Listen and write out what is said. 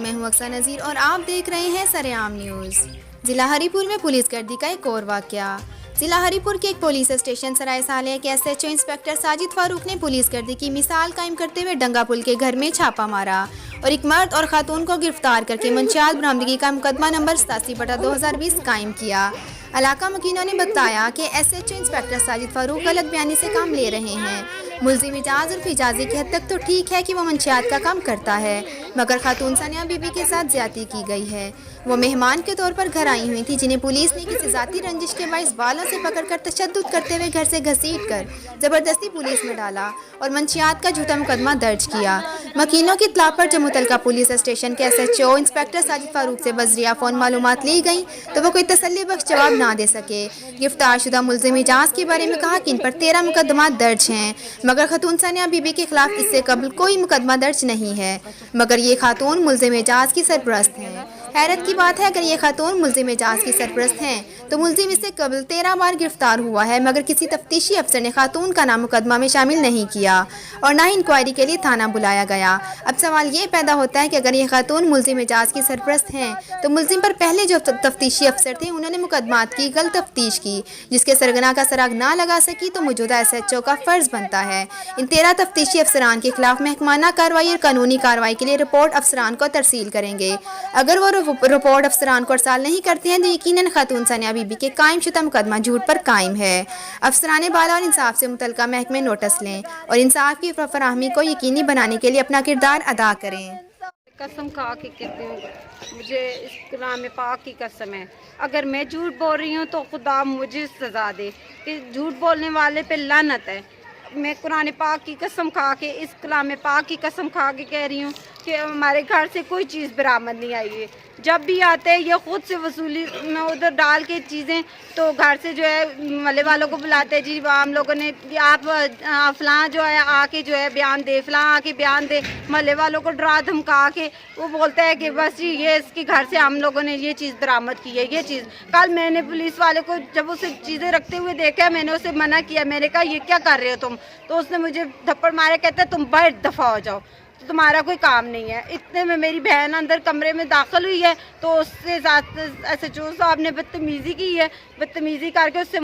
मैं हूं अक्सर नज़ीर और आप देख रहे हैं सरेआम न्यूज़। जिला हरीपुर में पुलिस गर्दी का एक और वाकया। जिला हरीपुर के एक पुलिस स्टेशन सराय साले के SHO इंस्पेक्टर साजिद फारूक ने पुलिस गर्दी की मिसाल कायम करते हुए डंगा पुल के घर में छापा मारा और एक मर्द और खातून को गिरफ्तार करके मंशियात बरामदगी का मुकदमा नंबर 87/2020 कायम किया। इलाका मकीनों ने बताया कि SHO इंस्पेक्टर साजिद फारूक गलत बयानी से काम ले रहे हैं। मुलजिम इजाज और फिजाजी की हद तक तो ठीक है कि वो मंशियात का काम करता है, मगर खातून सानिया बीबी के साथ ज्यादती की गई है। वो मेहमान के तौर पर घर आई हुई थी, जिन्हें पुलिस ने किसी जाती रंजिश के बाइस बालों से पकड़कर तशद्दुद करते हुए घर से घसीटकर जबरदस्ती पुलिस में डाला और मंशियात का झूठा मुकदमा दर्ज किया। मकीनों की इत्तला पर जब मुतलका पुलिस स्टेशन के SHO इंस्पेक्टर साजिद फारूक से बजरिया फ़ोन मालूमात ली गई तो वो कोई तसल्ली बख्श जवाब ना दे सके। गिरफ्तार शुदा मुलजिम इजाज के बारे में कहा कि इन पर 13 मुकदमा दर्ज हैं, मगर खातून सानिया बीबी के खिलाफ इससे कबल कोई मुकदमा दर्ज नहीं है, मगर ये खातून मुलजिम इजाज की सरपरस्त हैं। हैरत की बात है, अगर ये खातून मुलजिम इजाज की सरपरस्त हैं तो मुलजिम इससे कबल 13 बार गिरफ्तार हुआ है, मगर किसी तफ्तीशी अफसर ने खातून का नाम मुकदमा में शामिल नहीं किया और ना ही इंक्वायरी के लिए थाना बुलाया गया। अब सवाल ये पैदा होता है कि अगर ये खातून मुलजिम इजाज की सरपरस्त हैं तो मुलजिम पर पहले जो तफ्तीशी अफसर थे उन्होंने मुकदमात की गलत तफ्तीश की, जिसके सरगना का सराग ना लगा सकी, तो मौजूदा SHO का फ़र्ज बनता है इन 13 तफ्तीशी अफसरान के खिलाफ महकमाना कार्रवाई और कानूनी कार्रवाई के लिए रिपोर्ट अफसरान को तरसील करेंगे। अगर वो रिपोर्ट अफसरान को अरसाल नहीं करते हैं तो यकीनन खातून सानिया बीबी के कायम शुदा मुकदमा झूठ पर कायम है। अफसरान बाला और इंसाफ से मुतल्लिका महकमे नोटिस लें और इंसाफ की फराहमी को यकीनी बनाने के लिए अपना किरदार अदा करें। कसम खा के कहती हूँ, मुझे इस कलाम पाक की कसम है, अगर मैं झूठ बोल रही हूँ तो खुदा मुझे सज़ा दे कि झूठ बोलने वाले पे लानत है। मैं कुरान पाक की कसम खा के, इस कलाम पाक की कसम खा के कह रही हूँ कि हमारे घर से कोई चीज़ बरामद नहीं आई है। जब भी आते हैं ये ख़ुद से वसूली में उधर डाल के चीज़ें, तो घर से जो है मल्ले वालों को बुलाते हैं, जी हम लोगों ने आप फ़लाँ जो है आके जो है बयान दे, फ़लाँ आके बयान दे, मल्ले वालों को डरा धमका के वो बोलता है कि बस जी ये इसके घर से हम लोगों ने ये चीज़ बरामद की है। ये चीज़ कल मैंने पुलिस वाले को जब उसे चीज़ें रखते हुए देखा, मैंने उसे मना किया, मैंने कहा ये क्या कर रहे हो तुम, तो उसने मुझे थप्पड़ मारे, कहता है तुम बाहर दफ़ा हो जाओ, तो तुम्हारा कोई काम नहीं है। इतने में मेरी बहन अंदर कमरे में दाखिल हुई है तो उससे SHO साहब ने बदतमीज़ी की है, बदतमीज़ी करके उससे